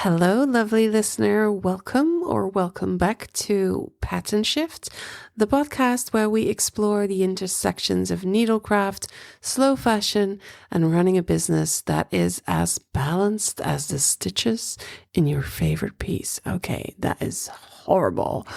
Hello, lovely listener. Welcome back to Pattern Shift, the podcast where we explore the intersections of needlecraft, slow fashion, and running a business that is as balanced as the stitches in your favorite piece. Okay, that is horrible.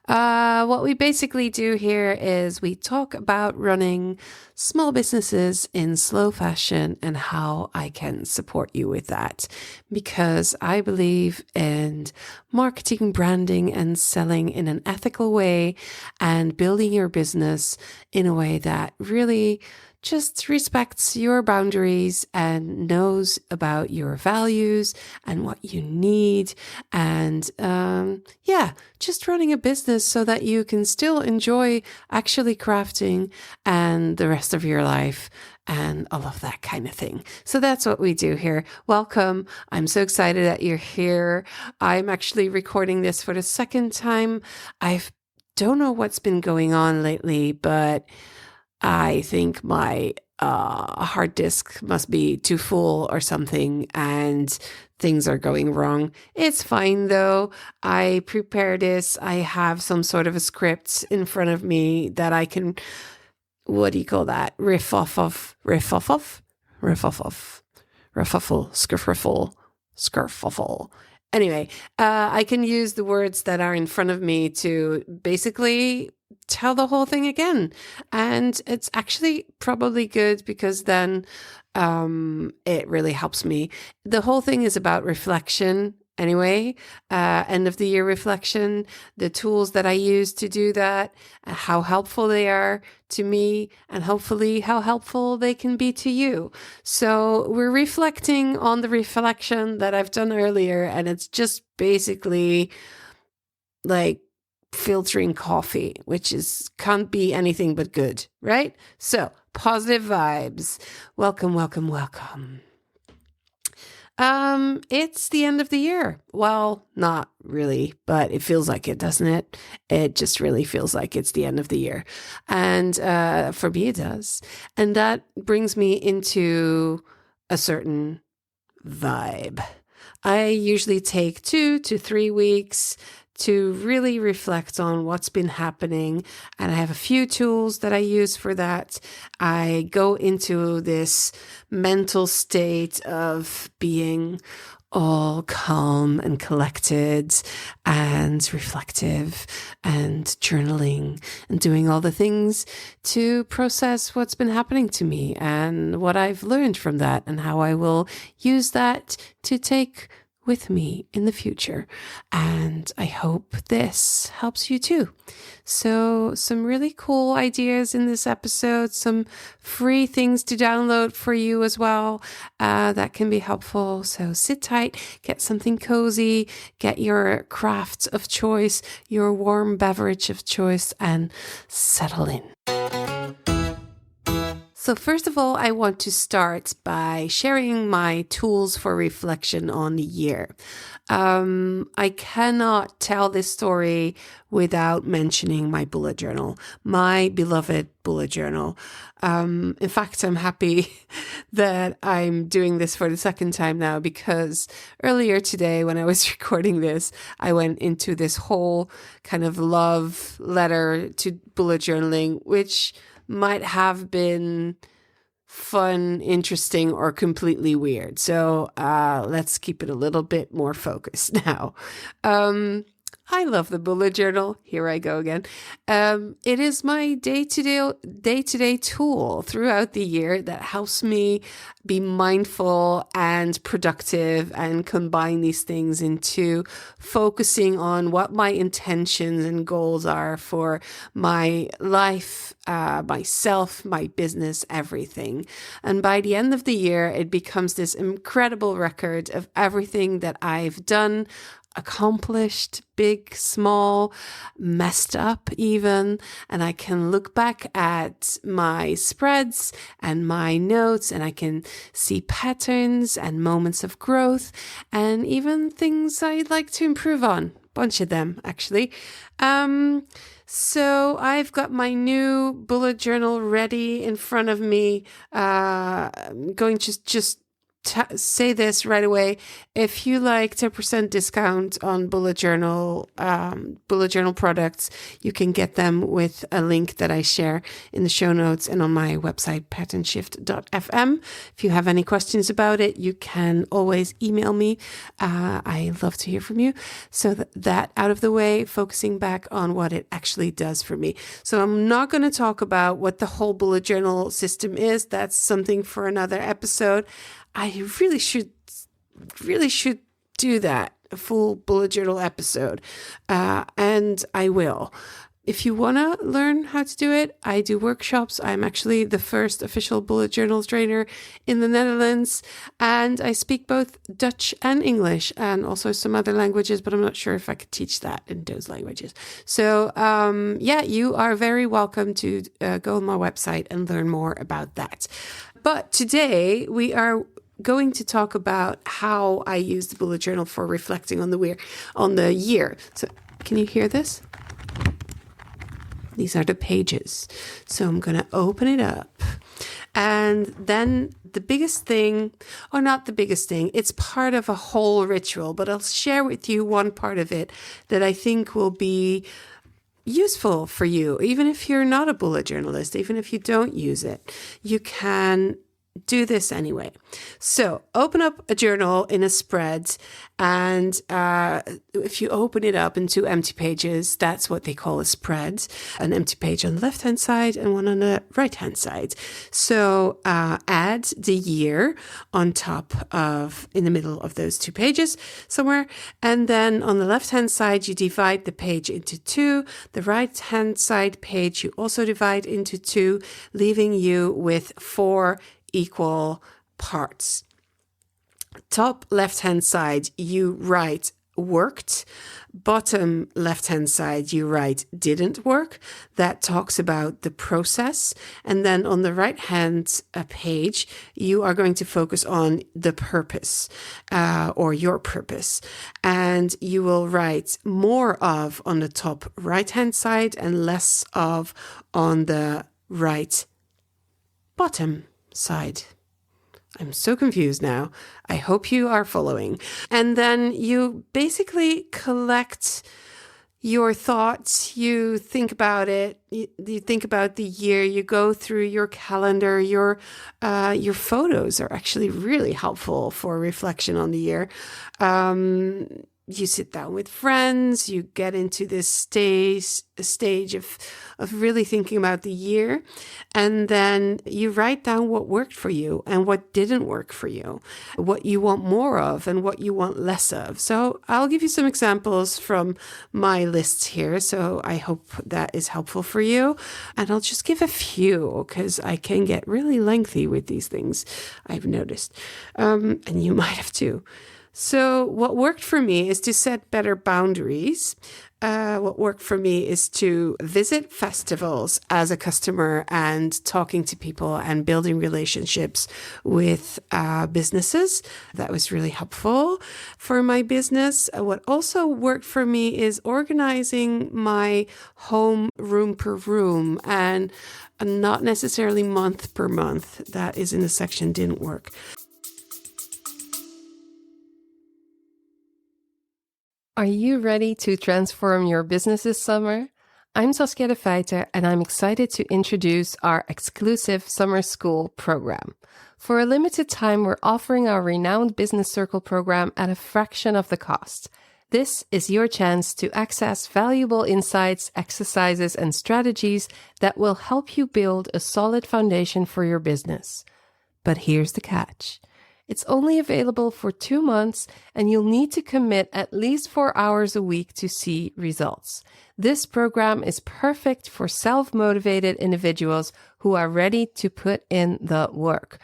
What we basically do here is we talk about running small businesses in slow fashion and how I can support you with that. Because I believe in marketing, branding, and selling in an ethical way and building your business in a way that really just respects your boundaries and knows about your values and what you need. And just running a business so that you can still enjoy actually crafting and the rest of your life and all of that kind of thing. So that's what we do here. Welcome. I'm so excited that you're here. I'm actually recording this for the second time. I don't know what's been going on lately, but I think my hard disk must be too full or something, and things are going wrong. It's fine though. I prepare this. I have some sort of a script in front of me that I can, what do you call that? Riff-off, skirfuffle. Anyway, I can use the words that are in front of me to basically tell the whole thing again. And it's actually probably good because then it really helps me. The whole thing is about reflection anyway, end of the year reflection, the tools that I use to do that, how helpful they are to me, and hopefully how helpful they can be to you. So we're reflecting on the reflection that I've done earlier, and it's just basically like filtering coffee, which can't be anything but good, right? So positive vibes. Welcome. It's the end of the year. Well, not really, but it feels like it, doesn't it? It just really feels like it's the end of the year. And for me, it does. And that brings me into a certain vibe. I usually take 2 to 3 weeks to really reflect on what's been happening. And I have a few tools that I use for that. I go into this mental state of being all calm and collected and reflective and journaling and doing all the things to process what's been happening to me and what I've learned from that and how I will use that to take with me in the future. And I hope this helps you too. So some really cool ideas in this episode, some free things to download for you as well that can be helpful. So sit tight, get something cozy, get your craft of choice, your warm beverage of choice, and settle in. So first of all, I want to start by sharing my tools for reflection on the year. I cannot tell this story without mentioning my bullet journal, my beloved bullet journal. In fact, I'm happy that I'm doing this for the second time now because earlier today when I was recording this, I went into this whole kind of love letter to bullet journaling, which might have been fun, interesting, or completely weird. So let's keep it a little bit more focused now. I love the bullet journal. Here I go again. It is my day-to-day tool throughout the year that helps me be mindful and productive and combine these things into focusing on what my intentions and goals are for my life, myself, my business, everything. And by the end of the year, it becomes this incredible record of everything that I've done, accomplished, big, small, messed up even, and I can look back at my spreads and my notes and I can see patterns and moments of growth and even things I'd like to improve on. Bunch of them, actually. So I've got my new bullet journal ready in front of me. I'm going to just say this right away. If you like 10% discount on bullet journal products, you can get them with a link that I share in the show notes and on my website, patternshift.fm. If you have any questions about it, you can always email me. I love to hear from you. So that out of the way, focusing back on what it actually does for me. So I'm not going to talk about what the whole bullet journal system is. That's something for another episode. I really should do that, a full bullet journal episode, and I will. If you want to learn how to do it, I do workshops. I'm actually the first official bullet journal trainer in the Netherlands, and I speak both Dutch and English and also some other languages, but I'm not sure if I could teach that in those languages. So, you are very welcome to go on my website and learn more about that. But today we are going to talk about how I use the bullet journal for reflecting on the year. So can you hear this? These are the pages. So I'm going to open it up. And then the biggest thing, or not the biggest thing, it's part of a whole ritual, but I'll share with you one part of it that I think will be useful for you. Even if you're not a bullet journalist, even if you don't use it, you can do this anyway. So open up a journal in a spread, and if you open it up into empty pages, that's what they call a spread. An empty page on the left-hand side and one on the right-hand side. So add the year on top in the middle of those two pages somewhere. And then on the left-hand side, you divide the page into two. The right-hand side page, you also divide into two, leaving you with 4 equal parts. Top left-hand side, you write worked. Bottom left-hand side, you write didn't work. That talks about the process. And then on the right-hand page, you are going to focus on the purpose or your purpose. And you will write more of on the top right-hand side and less of on the right bottom side. I'm so confused now. I hope you are following. And then you basically collect your thoughts. You think about it. You think about the year. You go through your calendar. Your photos are actually really helpful for reflection on the year. You sit down with friends, you get into this stage of really thinking about the year, and then you write down what worked for you and what didn't work for you, what you want more of and what you want less of. So I'll give you some examples from my lists here, so I hope that is helpful for you. And I'll just give a few because I can get really lengthy with these things, I've noticed, and you might have too. So what worked for me is to set better boundaries. What worked for me is to visit festivals as a customer and talking to people and building relationships with businesses. That was really helpful for my business. What also worked for me is organizing my home room per room and not necessarily month per month. That is in the section didn't work. Are you ready to transform your business this summer? I'm Saskia de Feiter, and I'm excited to introduce our exclusive summer school program. For a limited time, we're offering our renowned Business Circle program at a fraction of the cost. This is your chance to access valuable insights, exercises, and strategies that will help you build a solid foundation for your business. But here's the catch. It's only available for 2 months, and you'll need to commit at least 4 hours a week to see results. This program is perfect for self-motivated individuals who are ready to put in the work.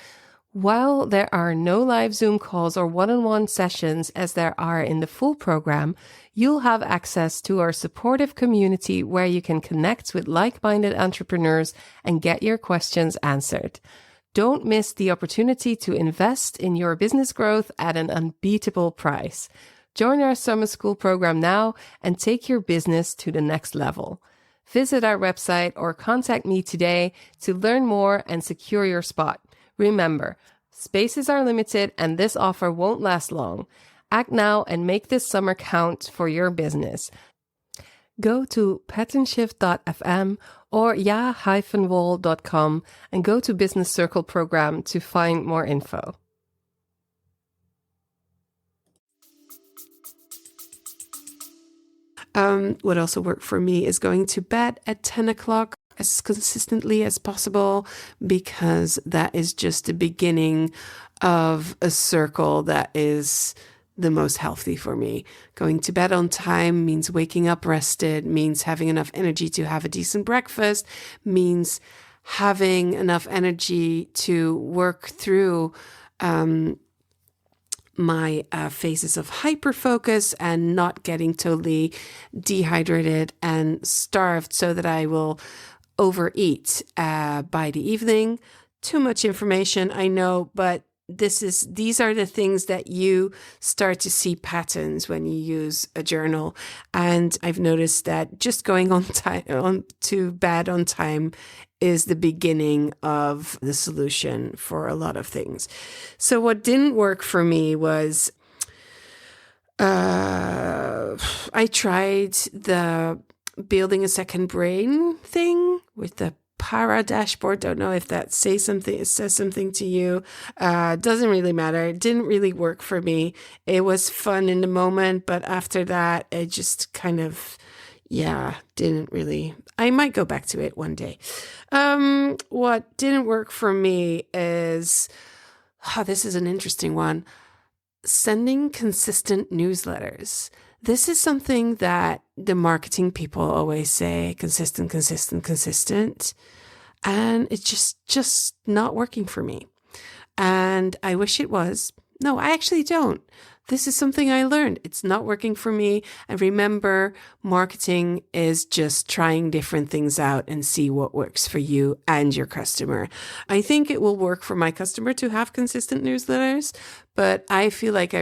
While there are no live Zoom calls or one-on-one sessions as there are in the full program, you'll have access to our supportive community where you can connect with like-minded entrepreneurs and get your questions answered. Don't miss the opportunity to invest in your business growth at an unbeatable price. Join our summer school program now and take your business to the next level. Visit our website or contact me today to learn more and secure your spot. Remember, Spaces are limited and this offer won't last long. Act now and make this summer count for your business. Go to patternShift.fm or ja-wall.com and go to Business Circle program to find more info. What also worked for me is going to bed at 10 o'clock as consistently as possible, because that is just the beginning of a circle that is the most healthy for me. Going to bed on time means waking up rested, means having enough energy to have a decent breakfast, means having enough energy to work through my phases of hyperfocus and not getting totally dehydrated and starved so that I will overeat by the evening. Too much information, I know, but these are the things that you start to see patterns when you use a journal. And I've noticed that just going on to bed on time is the beginning of the solution for a lot of things. So what didn't work for me was I tried the building a second brain thing with the Para dashboard. Don't know if that says something to you. Doesn't really matter. It didn't really work for me. It was fun in the moment, but after that, it just kind of, didn't really. I might go back to it one day. What didn't work for me is, this is an interesting one. Sending consistent newsletters. This is something that the marketing people always say, consistent. And it's just not working for me. And I wish it was. No, I actually don't. This is something I learned. It's not working for me. And remember, marketing is just trying different things out and see what works for you and your customer. I think it will work for my customer to have consistent newsletters, but I feel like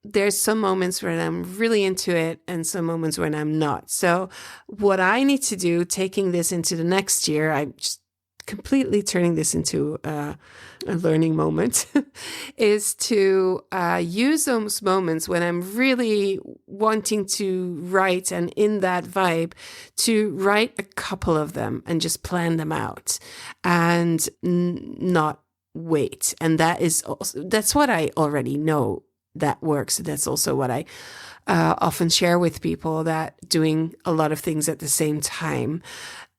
there's some moments when I'm really into it and some moments when I'm not. So what I need to do, taking this into the next year, I'm just completely turning this into a learning moment, is to use those moments when I'm really wanting to write and in that vibe, to write a couple of them and just plan them out and not wait. And that's what I already know that works. That's also what I often share with people, that doing a lot of things at the same time.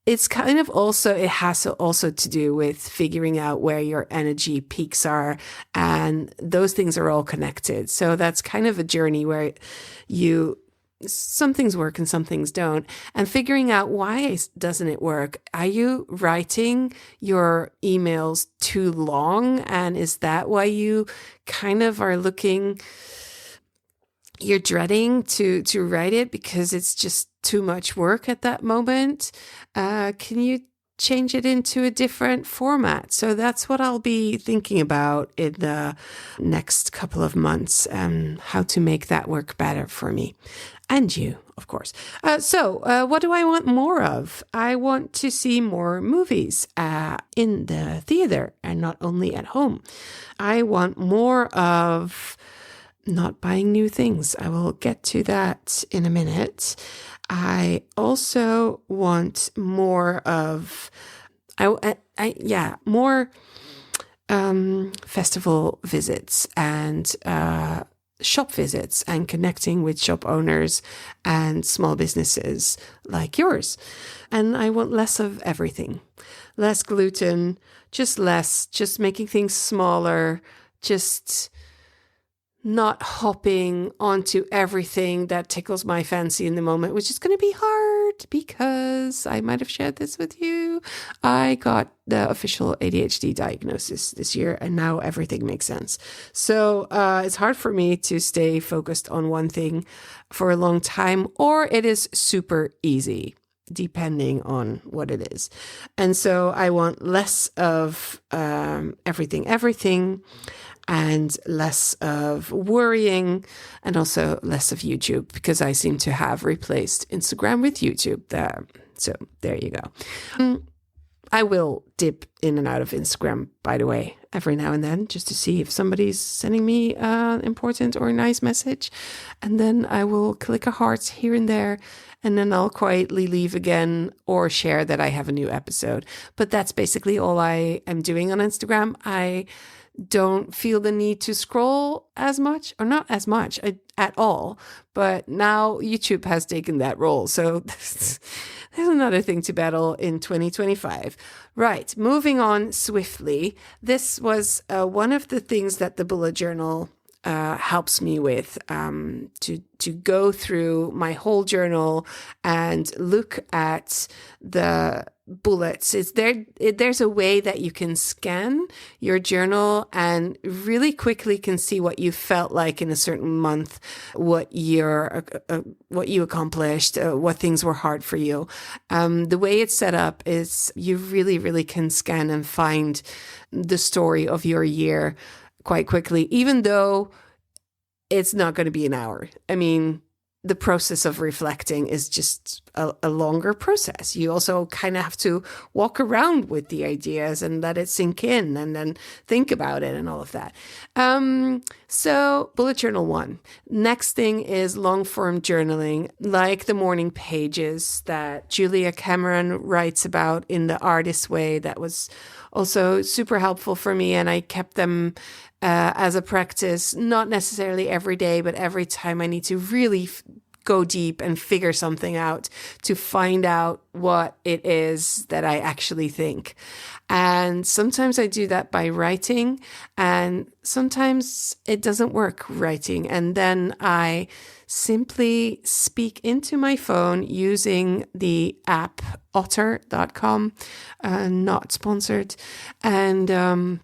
It's kind of also, it has also to do with figuring out where your energy peaks are, and those things are all connected. So that's kind of a journey where some things work and some things don't, and figuring out why doesn't it work. Are you writing your emails too long? And is that why you kind of are you're dreading to write it because it's just too much work at that moment? Can you change it into a different format? So that's what I'll be thinking about in the next couple of months, how to make that work better for me and you, of course. So what do I want more of? I want to see more movies in the theater and not only at home. I want more of not buying new things. I will get to that in a minute. I also want more of, more festival visits and shop visits and connecting with shop owners and small businesses like yours. And I want less of everything, less gluten, just making things smaller, just not hopping onto everything that tickles my fancy in the moment, which is going to be hard because I might have shared this with you. I got the official ADHD diagnosis this year, and now everything makes sense. So it's hard for me to stay focused on one thing for a long time, or it is super easy, depending on what it is. And so I want less of everything, and less of worrying, and also less of YouTube, because I seem to have replaced Instagram with YouTube. So there you go. I will dip in and out of Instagram, by the way, every now and then, just to see if somebody's sending me an important or nice message. And then I will click a heart here and there, and then I'll quietly leave again or share that I have a new episode. But that's basically all I am doing on Instagram. I don't feel the need to scroll as much, or not as much at all. But now YouTube has taken that role. So there's another thing to battle in 2025. Right, moving on swiftly. This was one of the things that the bullet journal helps me with, to go through my whole journal and look at the bullets. There's a way that you can scan your journal and really quickly can see what you felt like in a certain month, what you accomplished, what things were hard for you. The way it's set up is you really, really can scan and find the story of your year quite quickly, even though it's not going to be an hour. I mean, the process of reflecting is just a longer process. You also kind of have to walk around with the ideas and let it sink in and then think about it and all of that. So bullet journal 1. Next thing is long form journaling, like the morning pages that Julia Cameron writes about in The Artist's Way. That was also super helpful for me, and I kept them as a practice, not necessarily every day, but every time I need to really go deep and figure something out to find out what it is that I actually think. And sometimes I do that by writing, and sometimes it doesn't work writing. And then I simply speak into my phone using the app otter.com, not sponsored. And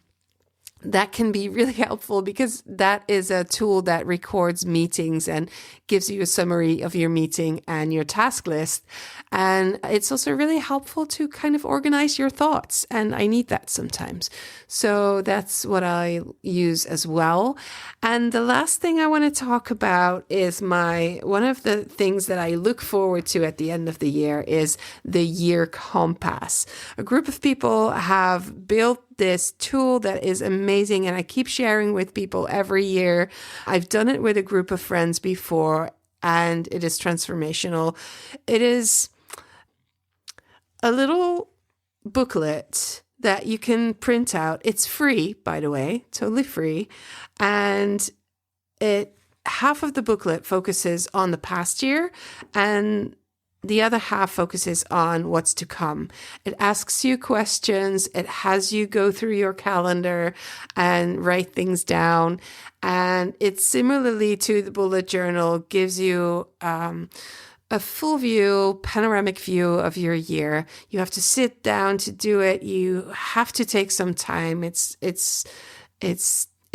that can be really helpful because that is a tool that records meetings and gives you a summary of your meeting and your task list. And it's also really helpful to kind of organize your thoughts. And I need that sometimes. So that's what I use as well. And the last thing I want to talk about is one of the things that I look forward to at the end of the year is the year compass. A group of people have built this tool that is amazing, and I keep sharing with people every year. I've done it with a group of friends before, and it is transformational. It is a little booklet that you can print out. It's free, by the way, totally free. And half of the booklet focuses on the past year, and the other half focuses on what's to come. It asks you questions. It has you go through your calendar and write things down. And it, similarly to the bullet journal, gives you a full view, panoramic view of your year. You have to sit down to do it. You have to take some time. It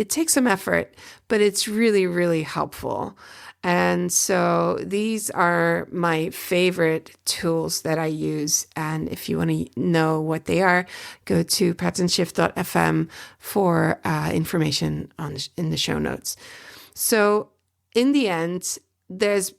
takes some effort, but it's really, really helpful. And so these are my favorite tools that I use. And if you want to know what they are, go to patternshift.fm for information in the show notes. So in the end, there's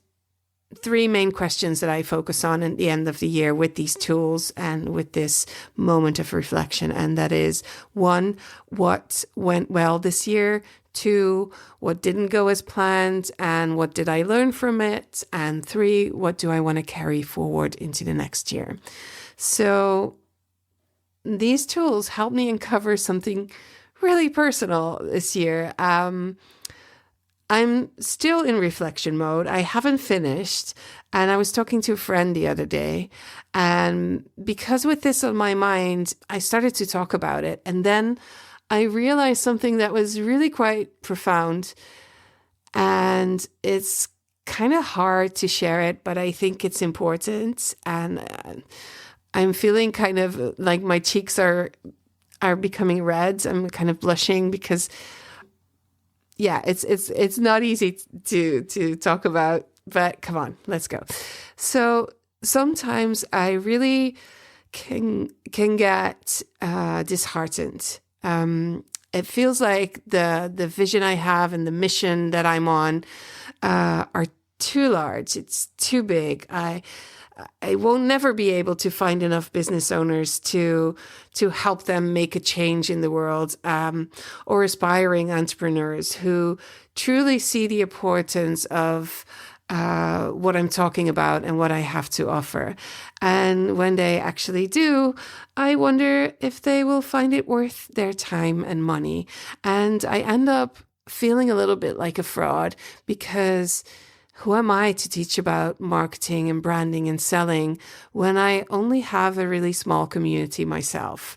3 main questions that I focus on at the end of the year with these tools and with this moment of reflection. And that is 1, what went well this year? 2, what didn't go as planned and what did I learn from it? And 3, what do I want to carry forward into the next year? So these tools help me uncover something really personal this year. I'm still in reflection mode. I haven't finished. And I was talking to a friend the other day. And because with this on my mind, I started to talk about it. And then I realized something that was really quite profound. And it's kind of hard to share it, but I think it's important. And I'm feeling kind of like my cheeks are becoming red. I'm kind of blushing because yeah, it's not easy to talk about, but come on, let's go. So sometimes I really can get disheartened. It feels like the vision I have and the mission that I'm on are too large. It's too big. I will never be able to find enough business owners to help them make a change in the world, or aspiring entrepreneurs who truly see the importance of what I'm talking about and what I have to offer. And when they actually do, I wonder if they will find it worth their time and money. And I end up feeling a little bit like a fraud, because who am I to teach about marketing and branding and selling when I only have a really small community myself?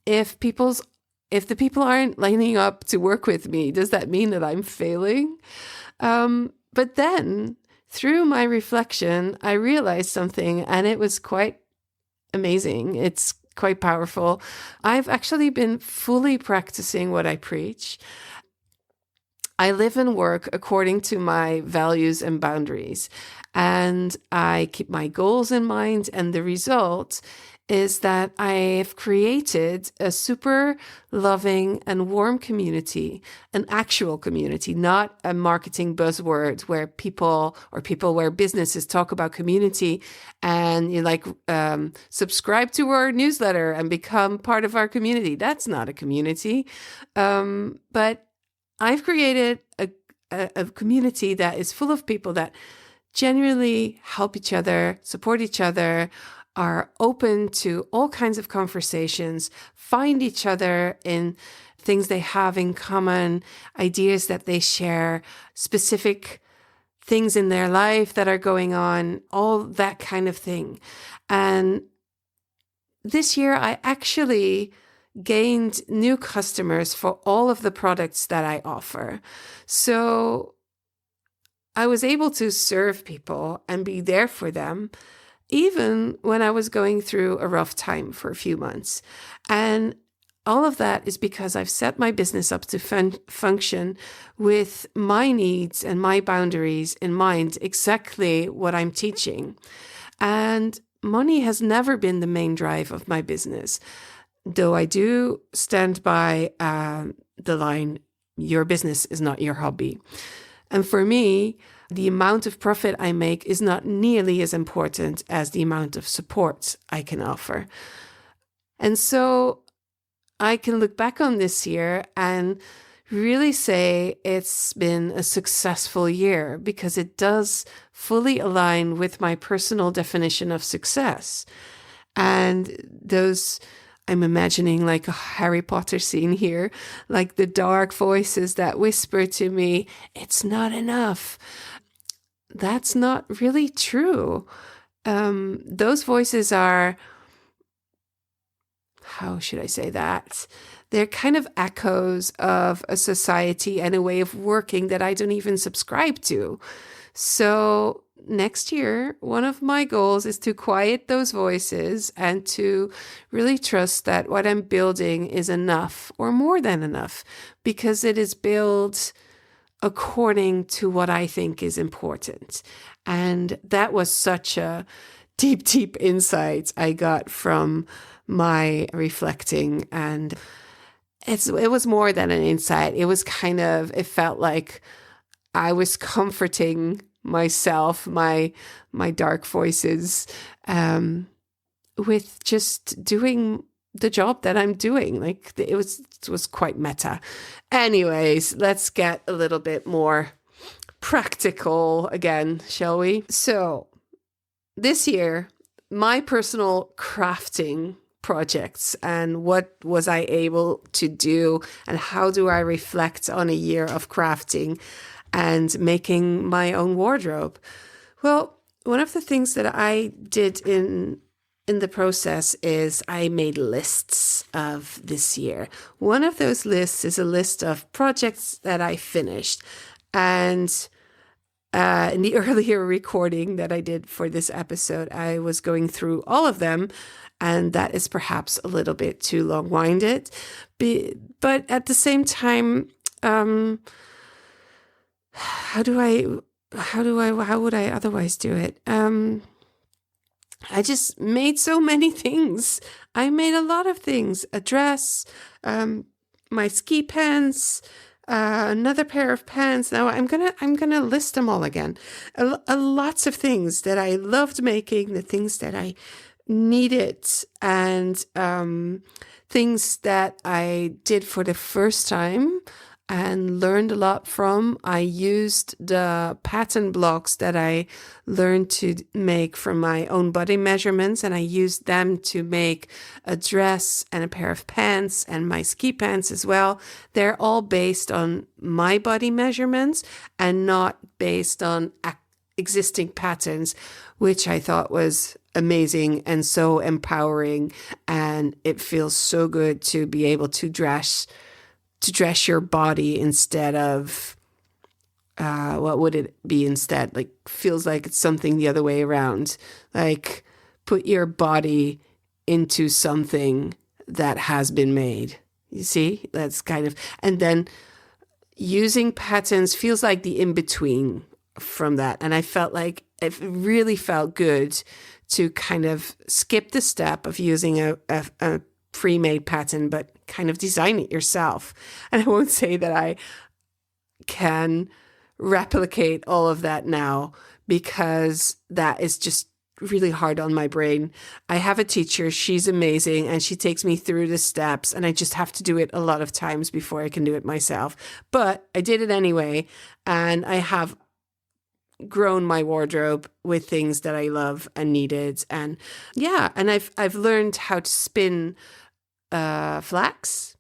If the people aren't lining up to work with me, does that mean that I'm failing? But then through my reflection, I realized something, and it was quite amazing. It's quite powerful. I've actually been fully practicing what I preach. I live and work according to my values and boundaries, and I keep my goals in mind. And the result is that I have created a super loving and warm community, an actual community, not a marketing buzzword where where businesses talk about community and subscribe to our newsletter and become part of our community. That's not a community. But I've created a community that is full of people that genuinely help each other, support each other, are open to all kinds of conversations, find each other in things they have in common, ideas that they share, specific things in their life that are going on, all that kind of thing. And this year, I actually gained new customers for all of the products that I offer. So I was able to serve people and be there for them, even when I was going through a rough time for a few months. And all of that is because I've set my business up to function with my needs and my boundaries in mind, exactly what I'm teaching. And money has never been the main drive of my business, though I do stand by the line, your business is not your hobby. And for me, the amount of profit I make is not nearly as important as the amount of support I can offer. And so I can look back on this year and really say it's been a successful year, because it does fully align with my personal definition of success. And I'm imagining like a Harry Potter scene here, like the dark voices that whisper to me, it's not enough. That's not really true. Those voices are, how should I say that? They're kind of echoes of a society and a way of working that I don't even subscribe to. So next year, one of my goals is to quiet those voices and to really trust that what I'm building is enough or more than enough, because it is built according to what I think is important. And that was such a deep, deep insight I got from my reflecting. And it was more than an insight. It felt like I was comforting myself, my dark voices, with just doing the job that I'm doing. Like it was quite meta. Anyways, let's get a little bit more practical again, shall we? So this year, my personal crafting projects and what was I able to do, and how do I reflect on a year of crafting and making my own wardrobe? Well, one of the things that I did in the process is I made lists of this year. One of those lists is a list of projects that I finished. And in the earlier recording that I did for this episode, I was going through all of them, and that is perhaps a little bit too long-winded. But at the same time, how would I otherwise do it? I just made so many things. I made a lot of things. A dress, my ski pants, another pair of pants. Now I'm gonna list them all again. Lots of things that I loved making, the things that I needed, and things that I did for the first time and learned a lot from. I used the pattern blocks that I learned to make from my own body measurements, and I used them to make a dress and a pair of pants and my ski pants as well. They're all based on my body measurements and not based on existing patterns, which I thought was amazing and so empowering. And it feels so good to be able to dress your body instead of what would it be instead? Like, feels like it's something the other way around. Like, put your body into something that has been made. You see, that's kind of, and then using patterns feels like the in-between from that. And I felt like it really felt good to kind of skip the step of using a pre-made pattern, but kind of design it yourself. And I won't say that I can replicate all of that now, because that is just really hard on my brain. I have a teacher, she's amazing, and she takes me through the steps, and I just have to do it a lot of times before I can do it myself. But I did it anyway, and I have grown my wardrobe with things that I love and needed. And yeah, and I've learned how to spin flax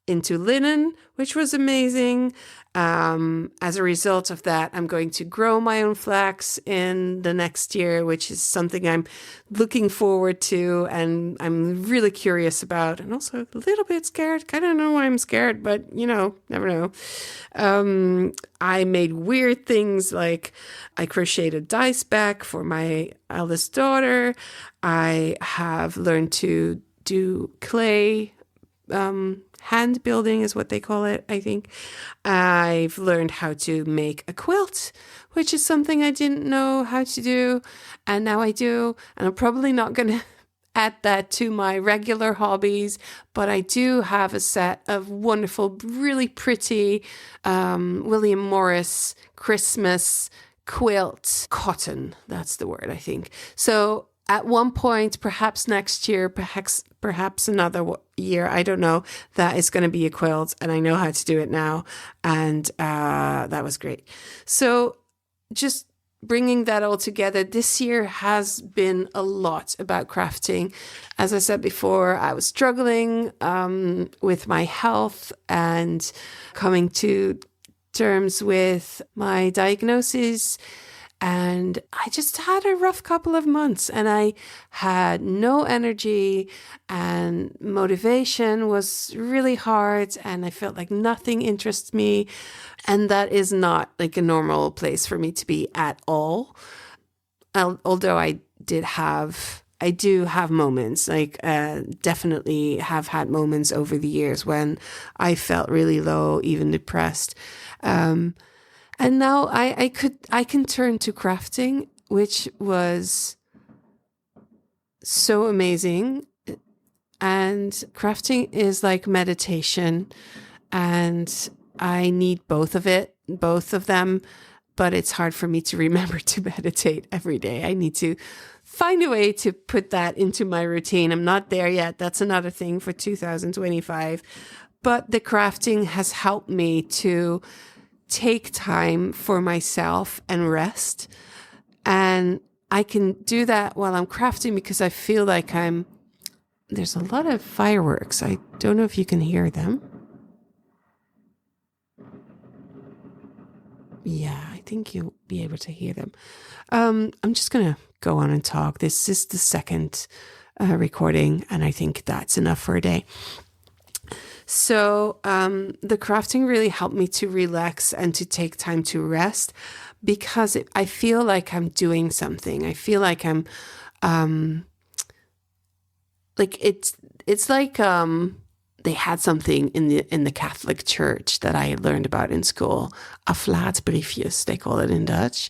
into linen, which was amazing. As a result of that, I'm going to grow my own flax in the next year, which is something I'm looking forward to and I'm really curious about, and also a little bit scared. I don't know why I'm scared, but never know. I made weird things, like I crocheted a dice bag for my eldest daughter. I have learned to do clay, hand building is what they call it, I think. I've learned how to make a quilt, which is something I didn't know how to do, and now I do. And I'm probably not going to add that to my regular hobbies, but I do have a set of wonderful, really pretty William Morris Christmas quilt cotton. That's the word, I think. So at one point, perhaps next year, perhaps another year, I don't know, that is going to be a quilt, and I know how to do it now, and that was great. So just bringing that all together, this year has been a lot about crafting. As I said before, I was struggling with my health and coming to terms with my diagnosis. And I just had a rough couple of months, and I had no energy, and motivation was really hard, and I felt like nothing interests me. And that is not like a normal place for me to be at all. Although I do have moments, like definitely have had moments over the years when I felt really low, even depressed. And now I can turn to crafting, which was so amazing. And crafting is like meditation, and I need both of them, but it's hard for me to remember to meditate every day. I need to find a way to put that into my routine. I'm not there yet. That's another thing for 2025. But the crafting has helped me to take time for myself and rest. And I can do that while I'm crafting because I feel like there's a lot of fireworks. I don't know if you can hear them. Yeah, I think you'll be able to hear them. I'm just going to go on and talk. This is the second recording, and I think that's enough for a day. So the crafting really helped me to relax and to take time to rest, because I feel like I'm doing something. I feel like I'm like it's like they had something in the Catholic Church that I learned about in school, aflaatbriefjes, they call it in Dutch,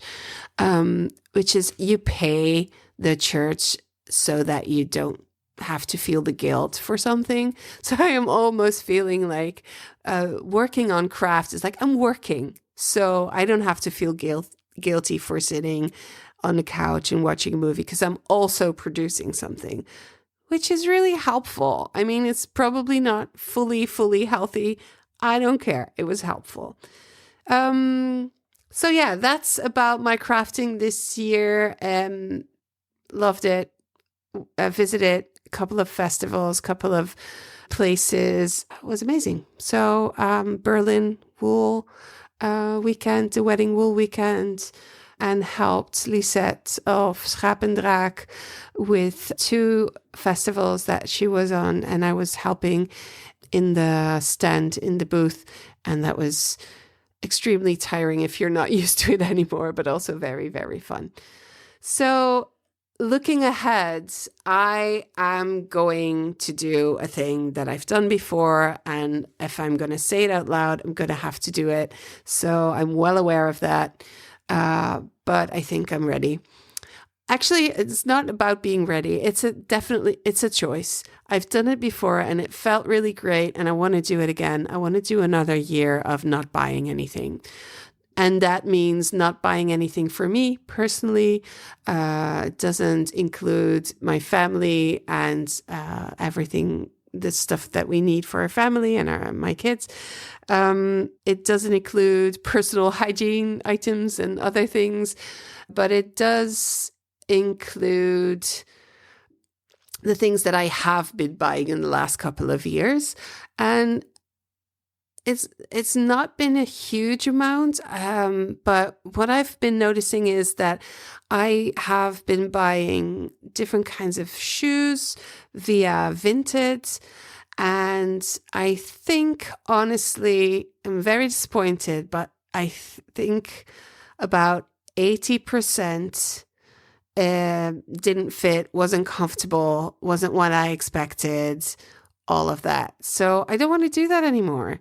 which is you pay the church so that you don't have to feel the guilt for something. So I am almost feeling like working on craft is like I'm working. So I don't have to feel guilty for sitting on the couch and watching a movie because I'm also producing something, which is really helpful. I mean, it's probably not fully healthy. I don't care. It was helpful. So yeah, that's about my crafting this year. Loved it. Visited a couple of festivals, couple of places. It was amazing. So Berlin wool weekend, the wedding wool weekend, and helped Lisette of Schapendraak with 2 festivals that she was on, and I was helping in the stand, in the booth, and that was extremely tiring if you're not used to it anymore, but also very, very fun. So looking ahead, I am going to do a thing that I've done before, and if I'm going to say it out loud, I'm going to have to do it. So I'm well aware of that, but I think I'm ready. Actually, it's not about being ready. It's a choice. I've done it before and it felt really great, and I want to do it again. I want to do another year of not buying anything. And that means not buying anything for me personally. It doesn't include my family and everything, the stuff that we need for our family and my kids. It doesn't include personal hygiene items and other things, but it does include the things that I have been buying in the last couple of years. And it's not been a huge amount, but what I've been noticing is that I have been buying different kinds of shoes via Vinted. And I think, honestly, I'm very disappointed, but I think about 80% didn't fit, wasn't comfortable, wasn't what I expected, all of that. So I don't want to do that anymore.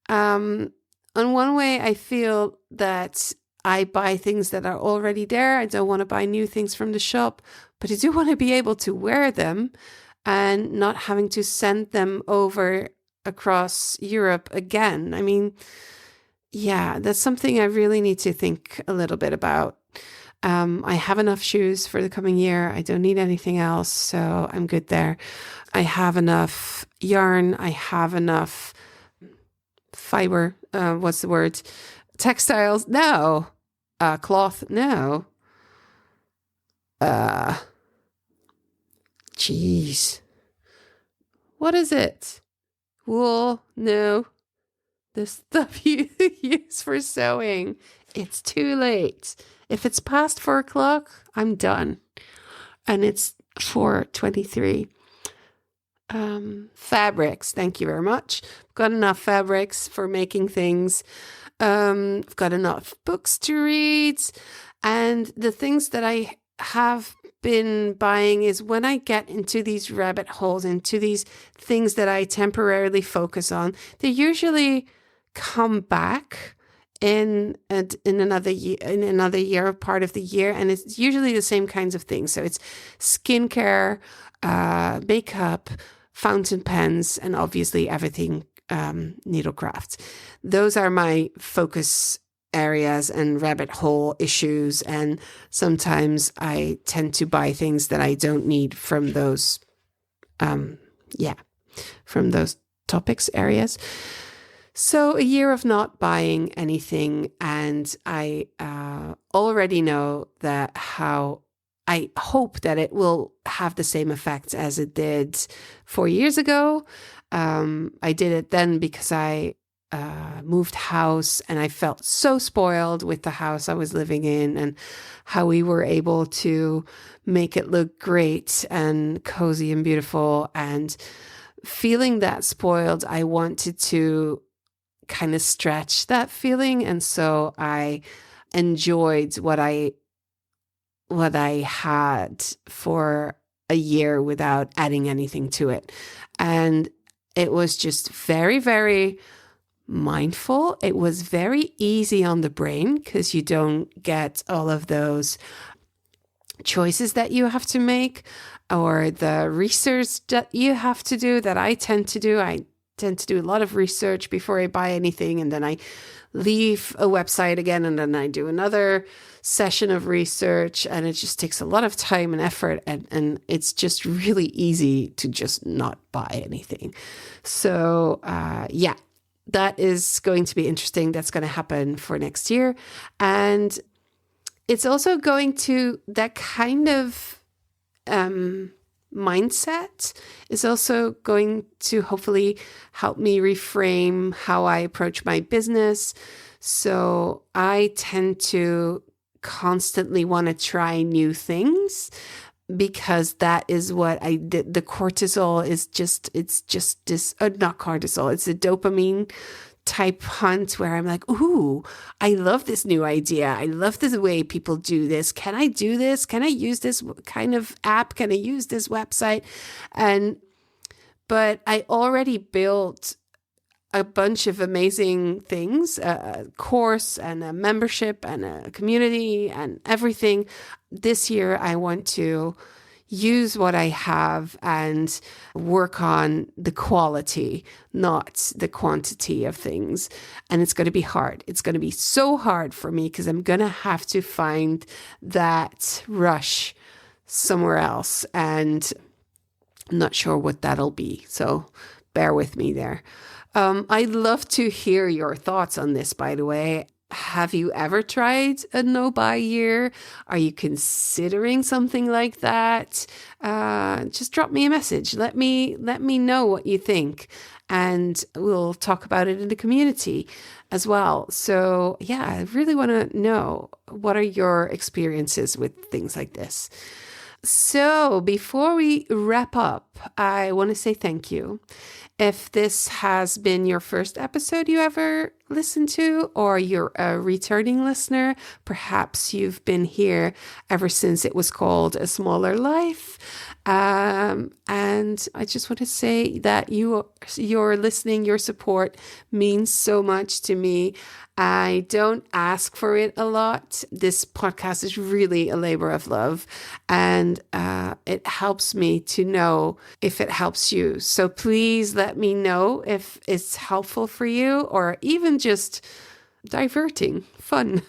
On one way, I feel that I buy things that are already there. I don't want to buy new things from the shop, but I do want to be able to wear them and not having to send them over across Europe again. I mean, yeah, that's something I really need to think a little bit about. I have enough shoes for the coming year. I don't need anything else, so I'm good there. I have enough yarn. I have enough fiber. What's the word? Textiles? No. Cloth? No. Jeez. What is it? Wool? No. The stuff you use for sewing. It's too late. If it's past 4:00, I'm done. And it's 4:23. Fabrics. Thank you very much. I've got enough fabrics for making things. I've got enough books to read. And the things that I have been buying is when I get into these rabbit holes, into these things that I temporarily focus on, they usually come back in another year, part of the year, and it's usually the same kinds of things. So it's skincare, makeup, fountain pens, and obviously everything needlecraft. Those are my focus areas and rabbit hole issues, and sometimes I tend to buy things that I don't need from those from those topics areas. So a year of not buying anything, and I already know that how I hope that it will have the same effect as it did 4 years ago. I did it then because I moved house, and I felt so spoiled with the house I was living in and how we were able to make it look great and cozy and beautiful. And feeling that spoiled, I wanted to kind of stretch that feeling. And so I enjoyed what I had for a year without adding anything to it. And it was just very, very mindful. It was very easy on the brain because you don't get all of those choices that you have to make. or the research that you have to do that I tend to do. I tend to do a lot of research before I buy anything, and then I leave a website again, and then I do another session of research, and it just takes a lot of time and effort, and it's just really easy to just not buy anything. So yeah, that is going to be interesting. That's going to happen for next year. And it's also going to, that kind of mindset is also going to hopefully help me reframe how I approach my business. So I tend to constantly want to try new things, because that is what I did. The cortisol is just, it's just this, not cortisol, it's a dopamine type hunt where I'm like, ooh, I love this new idea. I love the way people do this. Can I do this? Can I use this kind of app? Can I use this website? But I already built a bunch of amazing things, a course and a membership and a community and everything. This year, I want to use what I have and work on the quality, not the quantity of things. And it's going to be hard. It's going to be so hard for me, because I'm going to have to find that rush somewhere else. And I'm not sure what that'll be. So bear with me there. I'd love to hear your thoughts on this, by the way. Have you ever tried a no-buy year? Are you considering something like that? Just drop me a message. Let me know what you think, and we'll talk about it in the community as well. So yeah, I really want to know, what are your experiences with things like this? So before we wrap up, I want to say thank you. If this has been your first episode you ever listened to, or you're a returning listener, perhaps you've been here ever since it was called A Smaller Life. And I just want to say that your listening, your support means so much to me. I don't ask for it a lot. This podcast is really a labor of love, and it helps me to know if it helps you. So please let me know if it's helpful for you, or even just diverting, fun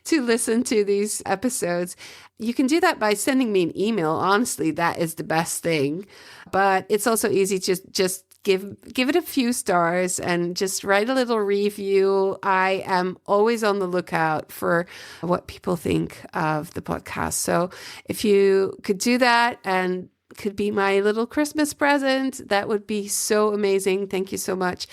to listen to these episodes. You can do that by sending me an email. Honestly, that is the best thing. But it's also easy to just give it a few stars and just write a little review. I am always on the lookout for what people think of the podcast. So if you could do that and could be my little Christmas present, that would be so amazing. Thank you so much.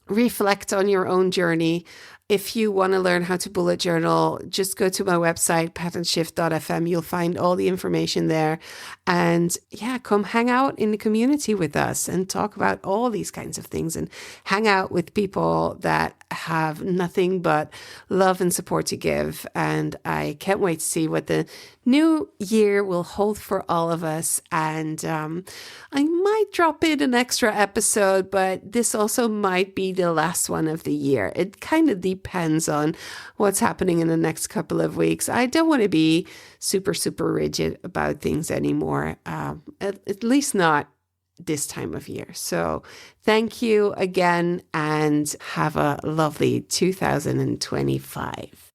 Reflect on your own journey. If you want to learn how to bullet journal, just go to my website, patternshift.fm. You'll find all the information there. And yeah, come hang out in the community with us and talk about all these kinds of things, and hang out with people that have nothing but love and support to give. And I can't wait to see what the new year will hold for all of us. And I might drop in an extra episode, but this also might be the last one of the year. It kind of depends on what's happening in the next couple of weeks. I don't want to be super, super rigid about things anymore, at least not this time of year. So thank you again, and have a lovely 2025.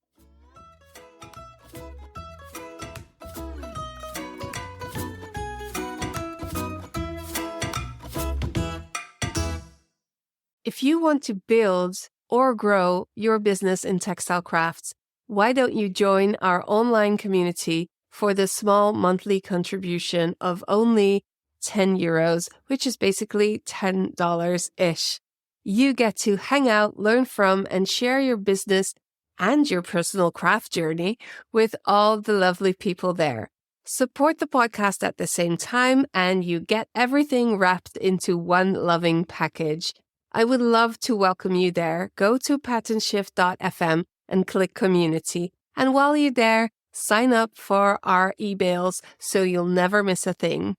If you want to build or grow your business in textile crafts, why don't you join our online community for the small monthly contribution of only €10, which is basically $10-ish. You get to hang out, learn from, and share your business and your personal craft journey with all the lovely people there. Support the podcast at the same time, and you get everything wrapped into one loving package. I would love to welcome you there. Go to patternshift.fm and click community. And while you're there, sign up for our emails so you'll never miss a thing.